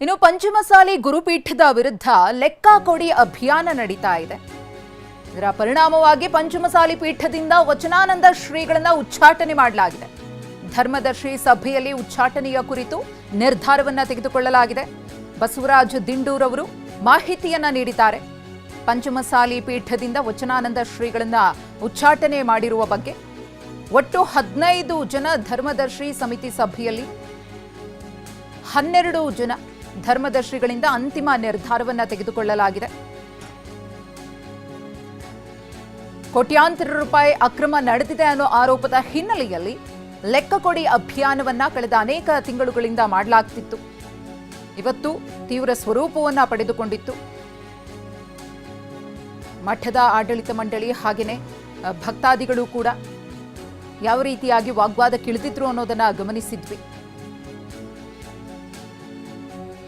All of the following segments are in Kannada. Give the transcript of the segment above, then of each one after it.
ಇನ್ನು ಪಂಚಮಸಾಲಿ ಗುರುಪೀಠದ ವಿರುದ್ಧ ಲೆಕ್ಕ ಕೊಡಿ ಅಭಿಯಾನ ನಡೀತಾ ಇದೆ. ಇದರ ಪರಿಣಾಮವಾಗಿ ಪಂಚಮಸಾಲಿ ಪೀಠದಿಂದ ವಚನಾನಂದ ಶ್ರೀಗಳನ್ನ ಉಚ್ಚಾಟನೆ ಮಾಡಲಾಗಿದೆ. ಧರ್ಮದರ್ಶಿ ಸಭೆಯಲ್ಲಿ ಉಚ್ಚಾಟನೆಯ ಕುರಿತು ನಿರ್ಧಾರವನ್ನ ತೆಗೆದುಕೊಳ್ಳಲಾಗಿದೆ. ಬಸವರಾಜ ದಿಂಡೂರ್ ಅವರು ಮಾಹಿತಿಯನ್ನ ನೀಡಿದ್ದಾರೆ. ಪಂಚಮಸಾಲಿ ಪೀಠದಿಂದ ವಚನಾನಂದ ಶ್ರೀಗಳನ್ನ ಉಚ್ಚಾಟನೆ ಮಾಡಿರುವ ಬಗ್ಗೆ ಒಟ್ಟು 15 ಜನ ಧರ್ಮದರ್ಶಿ ಸಮಿತಿ ಸಭೆಯಲ್ಲಿ 12 ಜನ ಧರ್ಮದರ್ಶಿಗಳಿಂದ ಅಂತಿಮ ನಿರ್ಧಾರವನ್ನ ತೆಗೆದುಕೊಳ್ಳಲಾಗಿದೆ. ಕೋಟ್ಯಾಂತರ ರೂಪಾಯಿ ಅಕ್ರಮ ನಡೆದಿದೆ ಅನ್ನೋ ಆರೋಪದ ಹಿನ್ನೆಲೆಯಲ್ಲಿ ಲೆಕ್ಕ ಕೊಡಿ ಅಭಿಯಾನವನ್ನ ಕಳೆದ ಅನೇಕ ತಿಂಗಳುಗಳಿಂದ ಮಾಡಲಾಗ್ತಿತ್ತು. ಇವತ್ತು ತೀವ್ರ ಸ್ವರೂಪವನ್ನ ಪಡೆದುಕೊಂಡಿತ್ತು. ಮಠದ ಆಡಳಿತ ಮಂಡಳಿ ಹಾಗೆಯೇ ಭಕ್ತಾದಿಗಳು ಕೂಡ ಯಾವ ರೀತಿಯಾಗಿ ವಾಗ್ವಾದಕ್ಕಿಳಿದಿದ್ರು ಅನ್ನೋದನ್ನ ಗಮನಿಸಿದ್ವಿ.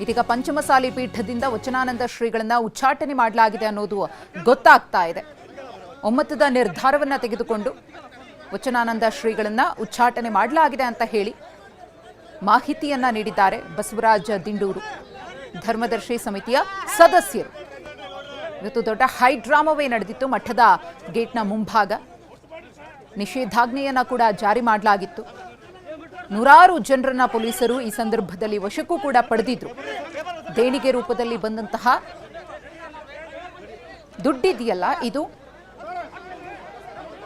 ಇದೀಗ ಪಂಚಮಸಾಲಿ ಪೀಠದಿಂದ ವಚನಾನಂದ ಶ್ರೀಗಳನ್ನ ಉಚ್ಚಾಟನೆ ಮಾಡಲಾಗಿದೆ ಅನ್ನೋದು ಗೊತ್ತಾಗ್ತಾ ಇದೆ. ಒಮ್ಮತದ ನಿರ್ಧಾರವನ್ನ ತೆಗೆದುಕೊಂಡು ವಚನಾನಂದ ಶ್ರೀಗಳನ್ನ ಉಚ್ಚಾಟನೆ ಮಾಡಲಾಗಿದೆ ಅಂತ ಹೇಳಿ ಮಾಹಿತಿಯನ್ನ ನೀಡಿದ್ದಾರೆ ಬಸವರಾಜ ದಿಂಡೂರು, ಧರ್ಮದರ್ಶಿ ಸಮಿತಿಯ ಸದಸ್ಯರು. ಇವತ್ತು ದೊಡ್ಡ ಹೈಡ್ರಾಮವೇ ನಡೆದಿತ್ತು. ಮಠದ ಗೇಟ್ನ ಮುಂಭಾಗ ನಿಷೇಧಾಜ್ಞೆಯನ್ನ ಕೂಡ ಜಾರಿ ಮಾಡಲಾಗಿತ್ತು. ನೂರಾರು ಜನರನ್ನ ಪೊಲೀಸರು ಈ ಸಂದರ್ಭದಲ್ಲಿ ವಶಕ್ಕೂ ಕೂಡ ಪಡೆದಿದ್ರು. ದೇಣಿಗೆ ರೂಪದಲ್ಲಿ ಬಂದಂತಹ ದುಡ್ಡಿದೆಯಲ್ಲ, ಇದು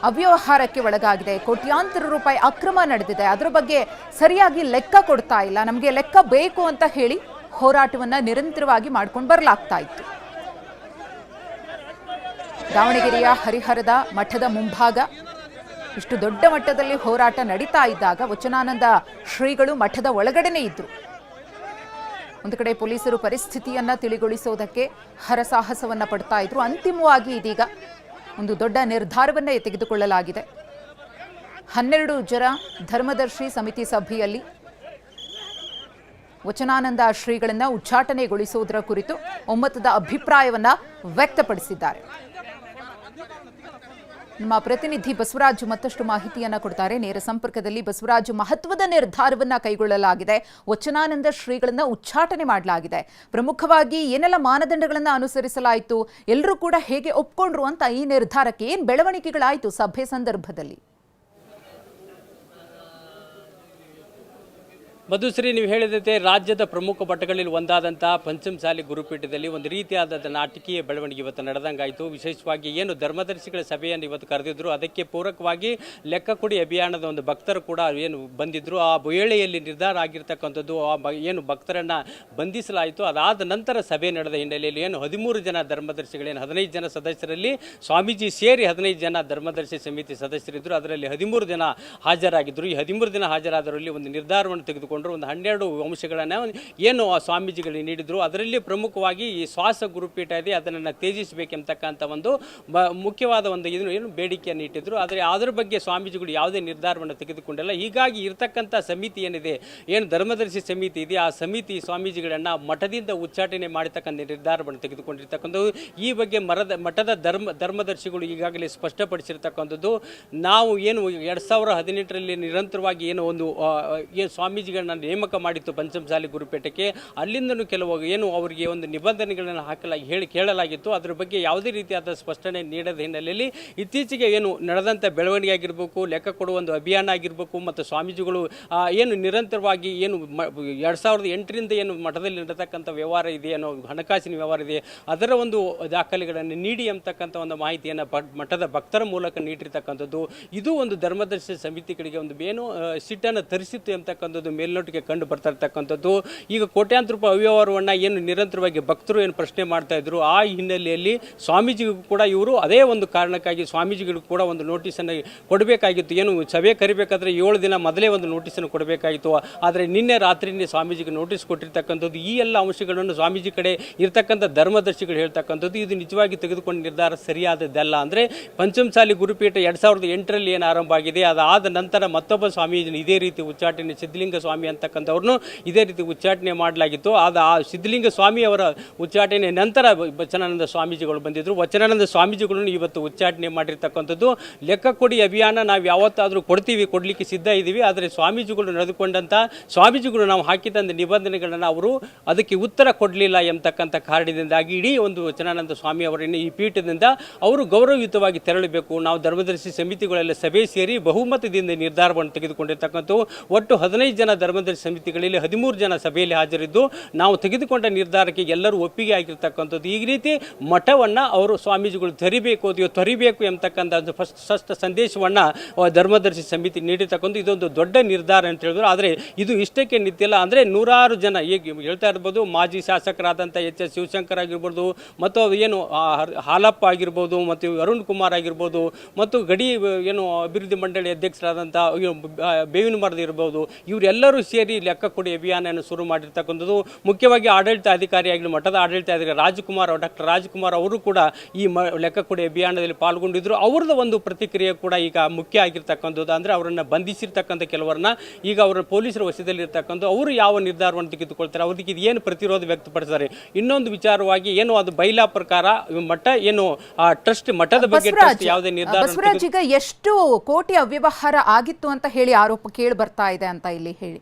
ಅವ್ಯವಹಾರಕ್ಕೆ ಒಳಗಾಗಿದೆ. ಕೋಟ್ಯಾಂತರ ರೂಪಾಯಿ ಅಕ್ರಮ ನಡೆದಿದೆ. ಅದರ ಬಗ್ಗೆ ಸರಿಯಾಗಿ ಲೆಕ್ಕ ಕೊಡ್ತಾ ಇಲ್ಲ. ನಮಗೆ ಲೆಕ್ಕ ಬೇಕು ಅಂತ ಹೇಳಿ ಹೋರಾಟವನ್ನ ನಿರಂತರವಾಗಿ ಮಾಡ್ಕೊಂಡು ಬರಲಾಗ್ತಾ ಇತ್ತು. ದಾವಣಗೆರೆಯ ಹರಿಹರದ ಮಠದ ಮುಂಭಾಗ ಇಷ್ಟು ದೊಡ್ಡ ಮಟ್ಟದಲ್ಲಿ ಹೋರಾಟ ನಡೀತಾ ಇದ್ದಾಗ ವಚನಾನಂದ ಶ್ರೀಗಳು ಮಠದ ಒಳಗಡೆನೇ ಇದ್ರು. ಒಂದು ಕಡೆ ಪೊಲೀಸರು ಪರಿಸ್ಥಿತಿಯನ್ನ ತಿಳಿಗೊಳಿಸೋದಕ್ಕೆ ಹರಸಾಹಸವನ್ನ ಪಡ್ತಾ ಇದ್ರು. ಅಂತಿಮವಾಗಿ ಇದೀಗ ಒಂದು ದೊಡ್ಡ ನಿರ್ಧಾರವನ್ನೇ ತೆಗೆದುಕೊಳ್ಳಲಾಗಿದೆ. 12 ಜನ ಧರ್ಮದರ್ಶಿ ಸಮಿತಿ ಸಭೆಯಲ್ಲಿ ವಚನಾನಂದ ಶ್ರೀಗಳನ್ನ ಉಚ್ಚಾಟನೆಗೊಳಿಸುವುದರ ಕುರಿತು ಒಮ್ಮತದ ಅಭಿಪ್ರಾಯವನ್ನ ವ್ಯಕ್ತಪಡಿಸಿದ್ದಾರೆ. ನಮ್ಮ ಪ್ರತಿನಿಧಿ ಬಸವರಾಜ್ ಮತ್ತಷ್ಟು ಮಾಹಿತಿಯನ್ನ ಕೊಡ್ತಾರೆ. ನೇರ ಸಂಪರ್ಕದಲ್ಲಿ ಬಸವರಾಜ್, ಮಹತ್ವದ ನಿರ್ಧಾರವನ್ನ ಕೈಗೊಳ್ಳಲಾಗಿದೆ. ವಚನಾನಂದ ಶ್ರೀಗಳನ್ನ ಉಚ್ಚಾಟನೆ ಮಾಡಲಾಗಿದೆ. ಪ್ರಮುಖವಾಗಿ ಏನೆಲ್ಲ ಮಾನದಂಡಗಳನ್ನ ಅನುಸರಿಸಲಾಯಿತು, ಎಲ್ಲರೂ ಕೂಡ ಹೇಗೆ ಒಪ್ಕೊಂಡ್ರು ಅಂತ ಈ ನಿರ್ಧಾರಕ್ಕೆ ಏನ್ ಬೆಳವಣಿಗೆಗಳಾಯಿತು ಸಭೆ ಸಂದರ್ಭದಲ್ಲಿ? ಮಧುಶ್ರೀ, ನೀವು ಹೇಳಿದಂತೆ ರಾಜ್ಯದ ಪ್ರಮುಖ ಮಠಗಳಲ್ಲಿ ಒಂದಾದಂತಹ ಪಂಚಮಸಾಲಿ ಗುರುಪೀಠದಲ್ಲಿ ಒಂದು ರೀತಿಯಾದ ನಾಟಕೀಯ ಬೆಳವಣಿಗೆ ಇವತ್ತು ನಡೆದಂಗಾಯಿತು. ವಿಶೇಷವಾಗಿ ಏನು ಧರ್ಮದರ್ಶಿಗಳ ಸಭೆಯನ್ನು ಇವತ್ತು ಕರೆದಿದ್ರು, ಅದಕ್ಕೆ ಪೂರಕವಾಗಿ ಲೆಕ್ಕ ಕೊಡಿ ಅಭಿಯಾನದ ಒಂದು ಭಕ್ತರು ಕೂಡ ಏನು ಬಂದಿದ್ರು. ಆ ವೇಳೆಯಲ್ಲಿ ನಿರ್ಧಾರ ಆಗಿರ್ತಕ್ಕಂಥದ್ದು ಏನು ಭಕ್ತರನ್ನ ಬಂಧಿಸಲಾಯಿತು. ಅದಾದ ನಂತರ ಸಭೆ ನಡೆದ ಹಿನ್ನೆಲೆಯಲ್ಲಿ ಏನು 13 ಜನ ಧರ್ಮದರ್ಶಿಗಳೇನು 15 ಜನ ಸದಸ್ಯರಲ್ಲಿ ಸ್ವಾಮೀಜಿ ಸೇರಿ 15 ಜನ ಧರ್ಮದರ್ಶಿ ಸಮಿತಿ ಸದಸ್ಯರಿದ್ದರು. ಅದರಲ್ಲಿ 13 ಜನ ಹಾಜರಾಗಿದ್ದರು. ಈ 13 ಜನ ಹಾಜರಾದವರಲ್ಲಿ ಒಂದು ನಿರ್ಧಾರವನ್ನು ತೆಗೆದುಕೊಂಡು ಒಂದು 12 ಅಂಶಗಳನ್ನು ಏನು ಆ ಸ್ವಾಮೀಜಿಗಳಿಗೆ ನೀಡಿದ್ರು. ಅದರಲ್ಲಿ ಪ್ರಮುಖವಾಗಿ ಈ ಶ್ವಾಸ ಗುರುಪೀಠ ಇದೆ, ಅದನ್ನು ತ್ಯಜಿಸಬೇಕೆಂಬತಕ್ಕಂಥ ಒಂದು ಮುಖ್ಯವಾದ ಒಂದು ಇದನ್ನು ಏನು ಬೇಡಿಕೆಯನ್ನು ಇಟ್ಟಿದ್ರು. ಆದರೆ ಅದರ ಬಗ್ಗೆ ಸ್ವಾಮೀಜಿಗಳು ಯಾವುದೇ ನಿರ್ಧಾರವನ್ನು ತೆಗೆದುಕೊಂಡಿಲ್ಲ. ಹೀಗಾಗಿ ಇರತಕ್ಕಂಥ ಸಮಿತಿ ಏನಿದೆ, ಏನು ಧರ್ಮದರ್ಶಿ ಸಮಿತಿ ಇದೆ, ಆ ಸಮಿತಿ ಸ್ವಾಮೀಜಿಗಳನ್ನು ಮಠದಿಂದ ಉಚ್ಚಾಟನೆ ಮಾಡತಕ್ಕಂಥ ನಿರ್ಧಾರವನ್ನು ತೆಗೆದುಕೊಂಡಿರ್ತಕ್ಕಂಥದ್ದು. ಈ ಬಗ್ಗೆ ಮಠದ ಧರ್ಮದರ್ಶಿಗಳು ಈಗಾಗಲೇ ಸ್ಪಷ್ಟಪಡಿಸಿರ್ತಕ್ಕಂಥದ್ದು. ನಾವು ಏನು 2018ರಲ್ಲಿ ನಿರಂತರವಾಗಿ ಏನು ಒಂದು ಸ್ವಾಮೀಜಿಗಳನ್ನ ನೇಮಕ ಮಾಡಿತ್ತು ಪಂಚಮಸಾಲಿ ಗುರುಪೀಠಕ್ಕೆ. ಅಲ್ಲಿಂದಲೂ ಕೆಲವು ಏನು ಅವರಿಗೆ ಒಂದು ನಿಬಂಧನೆಗಳನ್ನು ಕೇಳಲಾಗಿತ್ತು. ಅದರ ಬಗ್ಗೆ ಯಾವುದೇ ರೀತಿಯಾದ ಸ್ಪಷ್ಟನೆ ನೀಡದ ಹಿನ್ನೆಲೆಯಲ್ಲಿ ಇತ್ತೀಚೆಗೆ ಏನು ನಡೆದಂಥ ಬೆಳವಣಿಗೆ ಆಗಿರಬೇಕು, ಲೆಕ್ಕ ಕೊಡುವ ಒಂದು ಅಭಿಯಾನ ಆಗಿರಬೇಕು, ಮತ್ತು ಸ್ವಾಮೀಜಿಗಳು ಏನು ನಿರಂತರವಾಗಿ ಏನು 2008ರಿಂದ ಏನು ಮಠದಲ್ಲಿ ನಡೆತಕ್ಕಂಥ ವ್ಯವಹಾರ ಇದೆ, ಏನೋ ಹಣಕಾಸಿನ ವ್ಯವಹಾರ ಇದೆ, ಅದರ ಒಂದು ದಾಖಲೆಗಳನ್ನು ನೀಡಿ ಎಂಬತಕ್ಕಂಥ ಒಂದು ಮಾಹಿತಿಯನ್ನು ಮಠದ ಭಕ್ತರ ಮೂಲಕ ನೀಡಿರ್ತಕ್ಕಂಥದ್ದು. ಇದು ಒಂದು ಧರ್ಮದರ್ಶಿ ಸಮಿತಿಗಳಿಗೆ ಒಂದು ಏನು ಸಿಟ್ಟನ್ನು ತರಿಸಿತ್ತು ಎಂಬತಕ್ಕಂಥದ್ದು ಮೇಲ್ನೋಟಿಗೆ ಕಂಡು ಬರ್ತಾ ಇರ್ತಕ್ಕಂಥದ್ದು. ಈಗ ಕೋಟ್ಯಾಂತರ ರೂಪಾಯಿ ಅವ್ಯವಹಾರವನ್ನು ಏನು ನಿರಂತರವಾಗಿ ಭಕ್ತರು ಏನು ಪ್ರಶ್ನೆ ಮಾಡ್ತಾ ಇದ್ರು, ಆ ಹಿನ್ನೆಲೆಯಲ್ಲಿ ಸ್ವಾಮೀಜಿಗೂ ಕೂಡ ಇವರು ಅದೇ ಒಂದು ಕಾರಣಕ್ಕಾಗಿ ಸ್ವಾಮೀಜಿಗಳಿಗೂ ಕೂಡ ಒಂದು ನೋಟಿಸನ್ನು ಕೊಡಬೇಕಾಗಿತ್ತು. ಏನು ಸಭೆ ಕರಿಬೇಕಾದ್ರೆ 7 ದಿನ ಮೊದಲೇ ಒಂದು ನೋಟಿಸನ್ನು ಕೊಡಬೇಕಾಗಿತ್ತು. ಆದರೆ ನಿನ್ನೆ ರಾತ್ರಿನೇ ಸ್ವಾಮೀಜಿಗೆ ನೋಟಿಸ್ ಕೊಟ್ಟಿರ್ತಕ್ಕಂಥದ್ದು. ಈ ಎಲ್ಲ ಅಂಶಗಳನ್ನು ಸ್ವಾಮೀಜಿ ಕಡೆ ಇರ್ತಕ್ಕಂಥ ಧರ್ಮದರ್ಶಿಗಳು ಹೇಳ್ತಕ್ಕಂಥದ್ದು ಇದು ನಿಜವಾಗಿ ತೆಗೆದುಕೊಂಡ ನಿರ್ಧಾರ ಸರಿಯಾದದ್ದಲ್ಲ. ಅಂದರೆ ಪಂಚಮಸಾಲಿ ಗುರುಪೀಠ 2008ರಲ್ಲಿ ಏನು ಆರಂಭ ಆಗಿದೆ, ಅದಾದ ನಂತರ ಮತ್ತೊಬ್ಬ ಸ್ವಾಮೀಜಿ ಇದೇ ರೀತಿ ಉಚ್ಚಾಟನೆ ಸಿದ್ಧಲಿಂಗ ಸ್ವಾಮಿ ಸ್ವಾಮಿ ಅಂತಕ್ಕಂಥವ್ರನ್ನು ಇದೇ ರೀತಿ ಉಚ್ಚಾಟನೆ ಮಾಡಲಾಗಿತ್ತು. ಆ ಸಿದ್ಧಲಿಂಗ ಸ್ವಾಮಿ ಅವರ ಉಚ್ಚಾಟನೆ ನಂತರ ವಚನಾನಂದ ಸ್ವಾಮೀಜಿಗಳು ಬಂದಿದ್ದರು. ವಚನಾನಂದ ಸ್ವಾಮೀಜಿಗಳನ್ನು ಇವತ್ತು ಉಚ್ಚಾಟನೆ ಮಾಡಿರ್ತಕ್ಕಂಥದ್ದು. ಲೆಕ್ಕ ಕೊಡಿ ಅಭಿಯಾನ ನಾವು ಯಾವತ್ತಾದರೂ ಕೊಡಲಿಕ್ಕೆ ಸಿದ್ಧ ಇದ್ದೀವಿ. ಆದರೆ ಸ್ವಾಮೀಜಿಗಳು ನಡೆದುಕೊಂಡಂಥ ಸ್ವಾಮೀಜಿಗಳು ನಾವು ಹಾಕಿದಂಥ ನಿಬಂಧನೆಗಳನ್ನು ಅವರು ಅದಕ್ಕೆ ಉತ್ತರ ಕೊಡಲಿಲ್ಲ ಎಂಬತಕ್ಕಂಥ ಕಾರಣದಿಂದಾಗಿ ಇಡೀ ಒಂದು ವಚನಾನಂದ ಸ್ವಾಮಿ ಅವರನ್ನು ಈ ಪೀಠದಿಂದ ಅವರು ಗೌರವಯುತವಾಗಿ ತೆರಳಬೇಕು. ನಾವು ಧರ್ಮದರ್ಶಿ ಸಮಿತಿಗಳೆಲ್ಲ ಸಭೆ ಸೇರಿ ಬಹುಮತದಿಂದ ನಿರ್ಧಾರವನ್ನು ತೆಗೆದುಕೊಂಡಿರ್ತಕ್ಕಂಥವು. ಒಟ್ಟು 15 ಜನ ಧರ್ಮದರ್ಶಿ ಸಮಿತಿಗಳಲ್ಲಿ 13 ಜನ ಸಭೆಯಲ್ಲಿ ಹಾಜರಿದ್ದು ನಾವು ತೆಗೆದುಕೊಂಡ ನಿರ್ಧಾರಕ್ಕೆ ಎಲ್ಲರೂ ಒಪ್ಪಿಗೆ ಆಗಿರ್ತಕ್ಕಂಥದ್ದು. ಈ ರೀತಿ ಮಠವನ್ನು ಅವರು ಸ್ವಾಮೀಜಿಗಳು ತೊರಿಬೇಕು ಎಂಬತಕ್ಕಂಥ ಫಸ್ಟ್ ಸಂದೇಶವನ್ನು ಧರ್ಮದರ್ಶಿ ಸಮಿತಿ ನೀಡಿರ್ತಕ್ಕಂಥ ಇದೊಂದು ದೊಡ್ಡ ನಿರ್ಧಾರ ಅಂತ ಹೇಳಿದ್ರು. ಆದರೆ ಇದು ಇಷ್ಟಕ್ಕೆ ನಿಂತಿಲ್ಲ. ಅಂದರೆ 100 ಜನ ಈಗ ಹೇಳ್ತಾ ಇರ್ಬೋದು, ಮಾಜಿ ಶಾಸಕರಾದಂಥ ಎಚ್.ಎಸ್. ಶಿವಶಂಕರ್ ಆಗಿರ್ಬೋದು, ಮತ್ತು ಏನು ಹಾಲಪ್ಪ ಆಗಿರ್ಬೋದು, ಮತ್ತು ಅರುಣ್ ಕುಮಾರ್ ಆಗಿರ್ಬೋದು, ಮತ್ತು ಗಡಿ ಏನು ಅಭಿವೃದ್ಧಿ ಮಂಡಳಿ ಅಧ್ಯಕ್ಷರಾದಂಥ ಬೇವಿನ ಮರದ ಇರ್ಬೋದು, ಇವರೆಲ್ಲರೂ ಸೇರಿ ಲೆಕ್ಕ ಕೊಡಿ ಅಭಿಯಾನವನ್ನು ಶುರು ಮಾಡಿರ್ತಕ್ಕಂಥದ್ದು. ಮುಖ್ಯವಾಗಿ ಆಡಳಿತ ಅಧಿಕಾರಿಯಾಗಿ ಮಠದ ಆಡಳಿತ ಅಧಿಕಾರಿ ಡಾಕ್ಟರ್ ರಾಜ್ಕುಮಾರ್ ಅವರು ಕೂಡ ಈ ಲೆಕ್ಕ ಕೊಡಿ ಅಭಿಯಾನದಲ್ಲಿ ಪಾಲ್ಗೊಂಡಿದ್ದರು. ಅವ್ರದ್ದು ಒಂದು ಪ್ರತಿಕ್ರಿಯೆ ಕೂಡ ಈಗ ಮುಖ್ಯ ಆಗಿರ್ತಕ್ಕಂಥದ್ದು. ಅಂದರೆ ಅವರನ್ನು ಬಂಧಿಸಿರ್ತಕ್ಕಂಥ ಕೆಲವರನ್ನ ಈಗ ಅವರ ಪೊಲೀಸರ ವಶದಲ್ಲಿರ್ತಕ್ಕಂಥ ಅವರು ಯಾವ ನಿರ್ಧಾರವನ್ನು ತೆಗೆದುಕೊಳ್ತಾರೆ, ಅವ್ರಿಗೆ ಇದು ಏನು ಪ್ರತಿರೋಧ ವ್ಯಕ್ತಪಡಿಸ್ತಾರೆ. ಇನ್ನೊಂದು ವಿಚಾರವಾಗಿ ಏನು ಅದು ಬೈಲಾ ಪ್ರಕಾರ ಮಠ ಏನು ಟ್ರಸ್ಟ್ ಮಠದ ಬಗ್ಗೆ ಟ್ರಸ್ಟ್ ಯಾವುದೇ ನಿರ್ಧಾರ ಬಸವರಾಜ್, ಈಗ ಎಷ್ಟು ಕೋಟಿ ಅವ್ಯವಹಾರ ಆಗಿತ್ತು ಅಂತ ಹೇಳಿ ಆರೋಪ ಕೇಳಿ ಬರ್ತಾ ಇದೆ ಅಂತ ಇಲ್ಲಿ ಹೇಳಿ.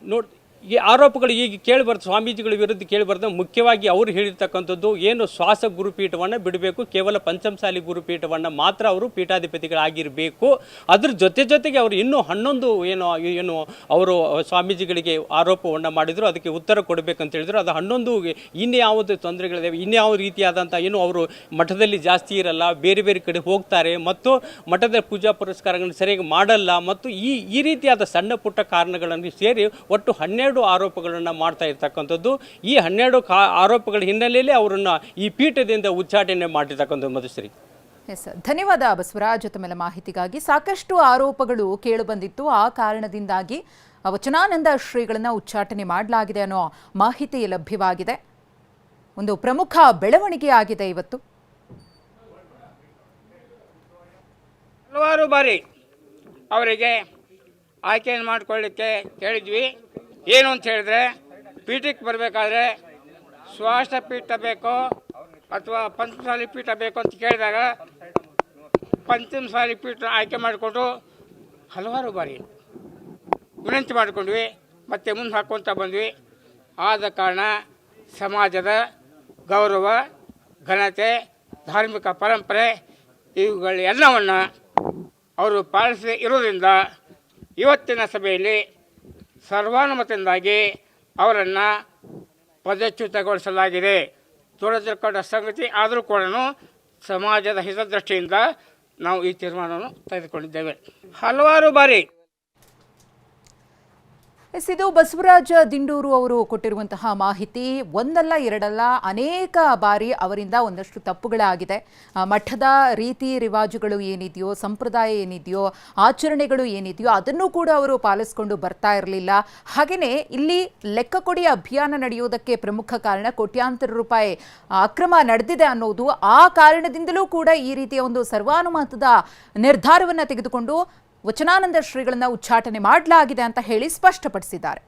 ನೋಡಿ, ಈ ಆರೋಪಗಳು ಈಗ ಸ್ವಾಮೀಜಿಗಳ ವಿರುದ್ಧ ಕೇಳಿಬರ್ತದೆ. ಮುಖ್ಯವಾಗಿ ಅವರು ಹೇಳಿರ್ತಕ್ಕಂಥದ್ದು ಏನು ಶ್ವಾಸ ಗುರುಪೀಠವನ್ನು ಬಿಡಬೇಕು, ಕೇವಲ ಪಂಚಮಸಾಲಿ ಗುರುಪೀಠವನ್ನು ಮಾತ್ರ ಅವರು ಪೀಠಾಧಿಪತಿಗಳಾಗಿರಬೇಕು. ಅದ್ರ ಜೊತೆಗೆ ಅವರು ಇನ್ನೂ 11 ಏನು ಅವರು ಸ್ವಾಮೀಜಿಗಳಿಗೆ ಆರೋಪವನ್ನು ಮಾಡಿದರು, ಅದಕ್ಕೆ ಉತ್ತರ ಕೊಡಬೇಕಂತ ಹೇಳಿದರು. ಅದು 11 ಇನ್ಯಾವುದು ತೊಂದರೆಗಳಿವೆ, ಇನ್ಯಾವ ರೀತಿಯಾದಂಥ ಏನು ಅವರು ಮಠದಲ್ಲಿ ಜಾಸ್ತಿ ಇರಲ್ಲ, ಬೇರೆ ಬೇರೆ ಕಡೆ ಹೋಗ್ತಾರೆ, ಮತ್ತು ಮಠದ ಪೂಜಾ ಪುರಸ್ಕಾರಗಳನ್ನು ಸರಿಯಾಗಿ ಮಾಡಲ್ಲ, ಮತ್ತು ಈ ರೀತಿಯಾದ ಸಣ್ಣ ಪುಟ್ಟ ಕಾರಣಗಳನ್ನು ಸೇರಿ ಒಟ್ಟು 12 ಆರೋಪಗಳನ್ನು ಮಾಡ್ತಾ ಇರ್ತಕ್ಕಂಥದ್ದು. ಈ 12 ಆರೋಪಗಳ ಹಿನ್ನೆಲೆಯಲ್ಲಿ ಅವರನ್ನು ಈ ಪೀಠದಿಂದ ಉಚ್ಚಾಟನೆ ಮಾಡಿರ್ತಕ್ಕಂಥದ್ದು. ಮಧುಶ್ರೀ, ಧನ್ಯವಾದ ಬಸವರಾಜ್ ತಮ್ಮೆಲ್ಲ ಮಾಹಿತಿಗಾಗಿ. ಸಾಕಷ್ಟು ಆರೋಪಗಳು ಕೇಳಿಬಂದಿತ್ತು, ಆ ಕಾರಣದಿಂದಾಗಿ ವಚನಾನಂದ ಶ್ರೀಗಳನ್ನ ಉಚ್ಚಾಟನೆ ಮಾಡಲಾಗಿದೆ ಅನ್ನೋ ಮಾಹಿತಿ ಲಭ್ಯವಾಗಿದೆ. ಒಂದು ಪ್ರಮುಖ ಬೆಳವಣಿಗೆ ಆಗಿದೆ ಇವತ್ತು. ಹಲವಾರು ಬಾರಿ ಅವರಿಗೆ ಆಯ್ಕೆಯನ್ನು ಮಾಡಿಕೊಳ್ಳಿಕ್ಕೆ ಹೇಳಿದ್ವಿ. ಏನು ಅಂತ ಹೇಳಿದ್ರೆ, ಪೀಠಕ್ಕೆ ಬರಬೇಕಾದ್ರೆ ಶ್ವಾಸ ಪೀಠ ಬೇಕೋ ಅಥವಾ ಪಂಚಮಸಾಲಿ ಪೀಠ ಬೇಕು ಅಂತ ಕೇಳಿದಾಗ ಪಂಚಮಸಾಲಿ ಪೀಠ ಆಯ್ಕೆ ಮಾಡಿಕೊಂಡು ಹಲವಾರು ಬಾರಿ ವಿನಂತಿ ಮಾಡಿಕೊಂಡ್ವಿ, ಮತ್ತು ಮುಂದೆ ಹಾಕ್ಕೊತ ಬಂದ್ವಿ. ಆದ ಕಾರಣ ಸಮಾಜದ ಗೌರವ, ಘನತೆ, ಧಾರ್ಮಿಕ ಪರಂಪರೆ ಇವುಗಳೆಲ್ಲವನ್ನು ಅವರು ಪಾಲಿಸಿ ಇರೋದ್ರಿಂದ ಇವತ್ತಿನ ಸಭೆಯಲ್ಲಿ ಸರ್ವಾನುಮತದಿಂದಾಗಿ ಅವರನ್ನು ಪದಚ್ಯುತಗೊಳಿಸಲಾಗಿದೆ. ದುರದೃಷ್ಟಕರ ಸಂಗತಿ ಆದರೂ ಕೂಡ ಸಮಾಜದ ಹಿತದೃಷ್ಟಿಯಿಂದ ನಾವು ಈ ತೀರ್ಮಾನವನ್ನು ತೆಗೆದುಕೊಂಡಿದ್ದೇವೆ. ಹಲವಾರು ಬಾರಿ ಇದು ಬಸವರಾಜ ದಿಂಡೂರು ಅವರು ಕೊಟ್ಟಿರುವಂತಹ ಮಾಹಿತಿ. ಒಂದಲ್ಲ ಎರಡಲ್ಲ, ಅನೇಕ ಬಾರಿ ಅವರಿಂದ ಒಂದಷ್ಟು ತಪ್ಪುಗಳಾಗಿದೆ. ಮಠದ ರೀತಿ ರಿವಾಜುಗಳು ಏನಿದೆಯೋ, ಸಂಪ್ರದಾಯ ಏನಿದೆಯೋ, ಆಚರಣೆಗಳು ಏನಿದೆಯೋ ಅದನ್ನು ಕೂಡ ಅವರು ಪಾಲಿಸ್ಕೊಂಡು ಬರ್ತಾ ಇರಲಿಲ್ಲ. ಹಾಗೆಯೇ ಇಲ್ಲಿ ಲೆಕ್ಕ ಕೊಡಿ ಅಭಿಯಾನ ನಡೆಯುವುದಕ್ಕೆ ಪ್ರಮುಖ ಕಾರಣ ಕೋಟ್ಯಾಂತರ ರೂಪಾಯಿ ಅಕ್ರಮ ನಡೆದಿದೆ ಅನ್ನೋದು. ಆ ಕಾರಣದಿಂದಲೂ ಕೂಡ ಈ ರೀತಿಯ ಒಂದು ಸರ್ವಾನುಮತದ ನಿರ್ಧಾರವನ್ನು ತೆಗೆದುಕೊಂಡು ವಚನಾನಂದ ಶ್ರೀಗಳನ್ನ ಉಚ್ಚಾಟನೆ ಮಾಡಲಾಗಿದೆ ಅಂತ ಹೇಳಿ ಸ್ಪಷ್ಟಪಡಿಸಿದ್ದಾರೆ.